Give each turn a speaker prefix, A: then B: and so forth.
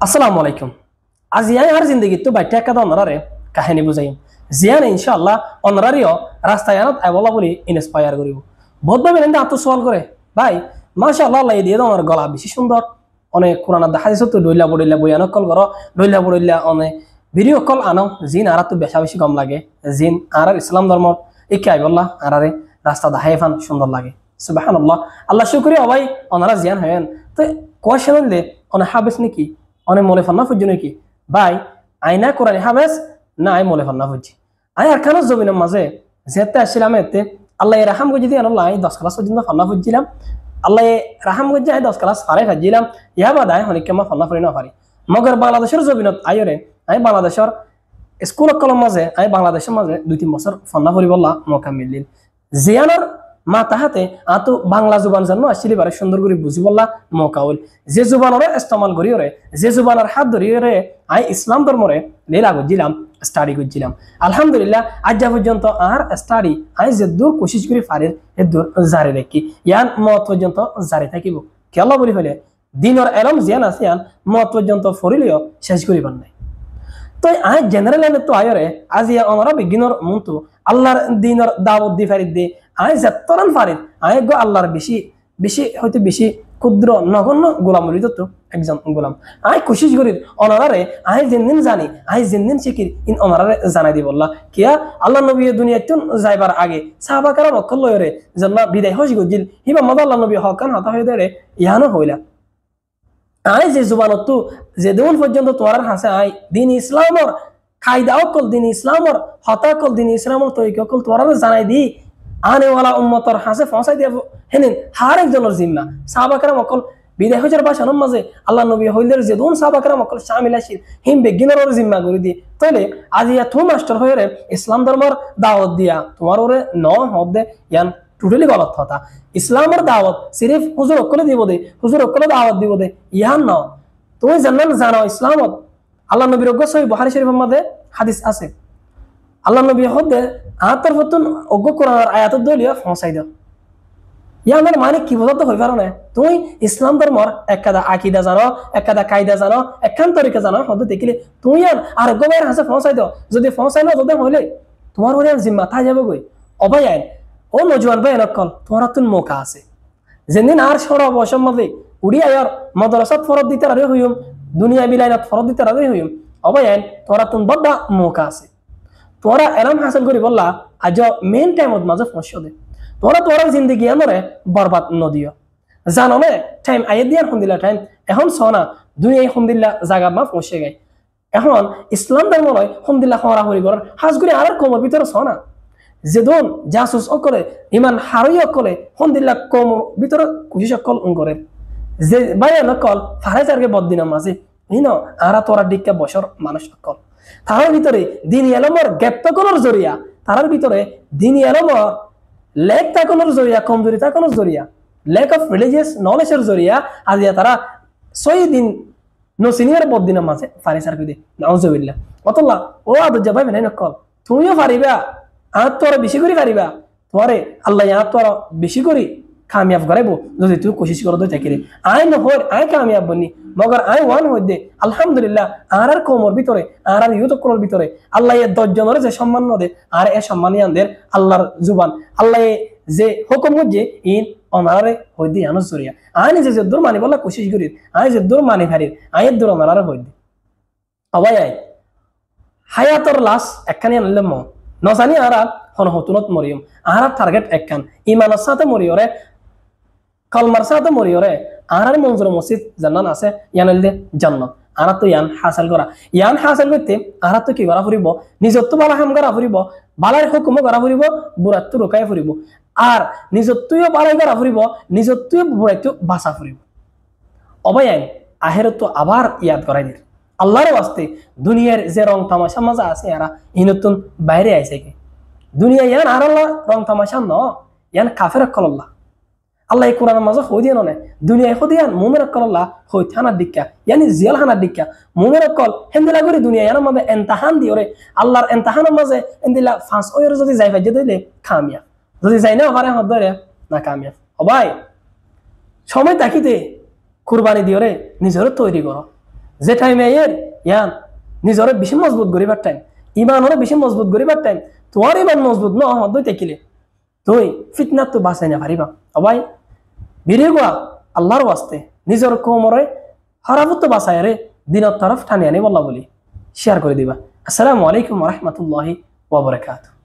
A: আসসালামু আলাইকুম। আজ ইয়াই আর জিন্দগি তো বাইটা কাদা অনরারে কাহিনী বুঝাইম জিয়ান ইনশাআল্লাহ অনরারিও রাস্তায় আনত আইবলা বলি ইন্সপায়ার করিব। বহুত ভাবে নিন্দা আত্ম সওয়াল করে ভাই মাশাআল্লাহ আল্লাহ দিয়ে আমার গলা বেশি সুন্দর অনেক কোরআন হাদিস তো ডইলা বড়ইলা বয়ান কল করো ডইলা বড়ইলা অনেক ভিডিও কল আনো জিন আর তো বেশা বেশি কম লাগে জিন আর ইসলাম ধর্ম একে আইবল্লাহ আরারে রাস্তা দাহাই ফান সুন্দর লাগে সুবহানাল্লাহ। আল্লাহ শুকরিয়া ভাই অনারা জিয়ান হেন তো কোয়েশ্চন দে অনে হাবেস নাকি অনেক মলে ফান্না ফুজি নাকি ভাই আইনা কোরআনি হাবেস না আই মলে ফান্না ফুজি আই আর খানো জমিনের মাঝে যেতে আসছিলাম এতে আল্লাহ রাহাম গজি দিয়ে আল্লাহ 10 ক্লাস পর্যন্ত ফান্না ফুজিলাম আল্লাহ রাহাম গজি আই 10 ক্লাস ফারে ফাজিলাম ইয়া বাদ আই হনিকে মা ফান্না ফুরি না পারি মগর বাংলাদেশের জমিনত আইরে আই বাংলাদেশের স্কুল কলম মাঝে আই বাংলাদেশের মাঝে 2-3 বছর ফান্না ফুরি বললা মৌকা মিলিল জিয়ানোর মা তাহাতে আতো বাংলা জুবান জানো আসলে বারে সুন্দর করে বুঝি বললা মৌকা হইল যে জুবানরে ইস্তেমাল করি রে যে জুবানের হাত ধরি রে আই ইসলাম ধর্মরে লীলা গজিলাম স্টাডি করছিলাম আলহামদুলিল্লাহ আজ পর্যন্ত আর স্টাডি আই যে দূর কোশিশ করি পারির এ দূর জারি রাখি ইয়ান মত পর্যন্ত জারি থাকিব কেলা বলি হলে দিনর এলম জিয়ান আছে ইয়ান মত পর্যন্ত ফরিলিও শেষ করিবার নাই তো আই জেনারেল এনে তো আয়রে আজ ইয়া আমরা বিজ্ঞানের মন্তু আল্লাহর দিনের দাওয়াত দি ফারিদ দে আই যতরান ফারিদ আই গো আল্লাহর বেশি বেশি হয়তো বেশি ক্ষুদ্র নগণ্য গোলাম হইত তো একজন গোলাম আই কোশিশ করি অনারারে আই যেদিন জানি আই যেদিন শিখির ইন অনারারে জানাই দি বললা কিয়া আল্লাহ নবী দুনিয়াতে যাইবার আগে সাহাবা কারাম অকল লয়রে জান্নাত বিদায় হজ গজিল হিবা মদ আল্লাহ নবী হকান হতা হয়ে দেরে ইয়ানো হইলা আই যে জুবানত তো যে দেউন পর্যন্ত তোমার হাসে আই দিন ইসলামর কায়দা অকল দিন ইসলামর হতা অকল দিন ইসলামর তরিকা অকল তোমার জানাই দি আনে ওয়ালা উম্মতর হাসে পৌঁছাই দিয়া হেনেন হার একজনের জিম্মা সাহাবা কারাম অকল বিদায় হজার বাসানোর মাঝে আল্লাহ নবী হইলের যে দোন সাহাবা কারাম অকল শামিল আসিল হিম বেগিনার জিম্মা করে দি তাইলে আজ ইয়া তুমি মাস্টার হয়ে রে ইসলাম ধর্মর দাওয়াত দিয়া তোমার ওরে ন হদ দে ইয়ান টোটালি গলত কথা ইসলামের দাওয়াত সিরিফ হুজুর অকলে দিব দে হুজুর অকলে দাওয়াত দিব দে ইয়ান ন তুমি জান্নান জানো ইসলামত আল্লাহ নবীর অজ্ঞ সহি বুখারী শরীফের মধ্যে হাদিস আছে আল্লাহ নবী হদে আতর ফতুন অজ্ঞ কোরআনের আয়াত দলিয়া পৌঁছাই দাও ইয়া আমার মানে কি বোঝাতে হই পারো না তুমি ইসলাম ধর্মর একাদা আকিদা জানো একাদা কায়দা জানো একখান তরিকা জানো হদে দেখিলে তুমি আর গোবের হাসে পৌঁছাই দাও যদি পৌঁছাই না যদি হইলে তোমার ওরে জিম্মা থাই যাবে গই অবাই আইন ও নজওয়ান ভাই নকল তোমার তুন মৌকা আছে যেদিন আর সর অবসর মধ্যে উড়ি আয়ার মাদ্রাসাত ফরদ দিতে আরে হইম দুনিয়া বিলাইনাত ফরদ দিতে আরে হইম অবাই আইন তোমার তুন বড় মৌকা আছে তোরা এলাম হাসিল করি বললা আজ মেন টাইমত মাঝে পৌঁছ দে তোরা তোরা জিন্দগি আনরে বরবাদ নদিও জানো নে টাইম আইয়ে দিয়ার হন্দিলা টাইম এখন সোনা দুই এই হন্দিল্লা জায়গা মা পৌঁছে গাই এখন ইসলাম ধর্ম নয় হন্দিল্লা হরা হরি করার হাজ করে আর কমর ভিতরে সোনা যেদন জাসুস অকলে ইমান হারই অকলে হন্দিল্লা কমর ভিতরে কুশিস অকল করে যে বাইরে নকল ফারাইজারকে বদিনা মাঝে ইন আরা তোরা ডিক্কা বছর মানুষ অকল তার ভিতরে দিন এলমর গ্যাপ তাকানোর জরিয়া তার ভিতরে দিন এলমর লেক তাকানোর জরিয়া কমজোরি তাকানোর জরিয়া লেক অফ রিলিজিয়াস নলেজের জরিয়া আজিয়া তারা 6 দিন নো সিনিয়র বদিনা মাঝে ফারিসার কই দে নাউজুবিল্লাহ অতল্লাহ ও আদু জবাই নাই নকল তুমিও পারিবা আর তোরা বেশি করে পারিবা তোরে আল্লাহ ইয়া তোরা বেশি করে কামিয়াব করাইবো যদি তুই কোশিশ করো দই থাকিরে আই নহর আই কামিয়াব বনি মগর আই ওয়ান হই দে আলহামদুলিল্লাহ আর কোমর ভিতরে আর ইউত কোমর ভিতরে আল্লাহ এ 10 জনের যে সম্মান দে আর এ সম্মানিয়ানদের আল্লাহর জুবান আল্লাহ যে হুকুম যে ইন অনারে হই দে আনস জরিয়া আই নিজে যে দূর মানি বলা কোশিশ করি আই যে দূর মানি ভারির আই দূর অনারে হই দে আবাই আই হায়াতর লাশ একখানি আনলে ম নজানি আরা হন হতুনত মরিয়ম আরা টার্গেট একখান ইমানের সাথে মরিয়রে কলমার সাথে মরিয়রে আরার মঞ্জুর মসজিদ জান্নাত আছে ইয়ানলে জান্নাত আরা তো ইয়ান হাসিল করা ইয়ান হাসিল করতে আরা তো কি করা ফুরিব নিজত্ব বালা হাম করা ফুরিব বালার হুকুম করা ফুরিব বুড়াত্ব রোকাই ফুরিব আর নিজত্বও বালাই করা ফুরিব নিজত্ব বুড়াত্ব বাসা ফুরিব অবয়ান আহেরত আবার ইয়াদ করাই দিল আল্লাহর ওয়াস্তে দুনিয়ার যে রং তামাশা মজা আছে এরা ইনতুন বাইরে আইছে কি দুনিয়া ইয়ান আর আল্লাহ রং তামাশা ন ইয়ান কাফের কল্লাহ আল্লাহ কোরআনের মাঝে হই দিয়ে নয় দুনিয়ায় হদিয়ান মুমের কল্লাহ হই থানার দিক্কা ইয়ানি জিয়াল হানার দিক্কা মুমের কল হেন্দিলা করে দুনিয়া ইয়ার মধ্যে এন্তাহান দিয়ে রে আল্লাহর এন্তাহানের মাঝে এন্দিলা ফাঁস ওয়ের যদি যাই ভাই দিলে কামিয়াব যদি যাই না পারে হদ ধরে না কামিয়াব হবাই সময় তাকিতে কুরবানি দিও রে নিজের তৈরি করো যে টাইমে এর ইয়ান নিজরে বেশি মজবুত করিবার টাইম, ইমানরে বেশি মজবুত করিবার টাইম, তোমার ইমান মজবুত ন হদই থাকিলে তুই ফিতনাত তো বাঁচাই না পারিবা। সবাই ভিডিও গোয়া আল্লাহর ওয়াস্তে নিজের কোমরে হারাবত বাঁচায় রে দিনের তরফ টানি আনি বল্লা বলি শেয়ার করে দিবা। আসসালামু আলাইকুম ওয়া রাহমাতুল্লাহি ওয়া বারাকাতুহু।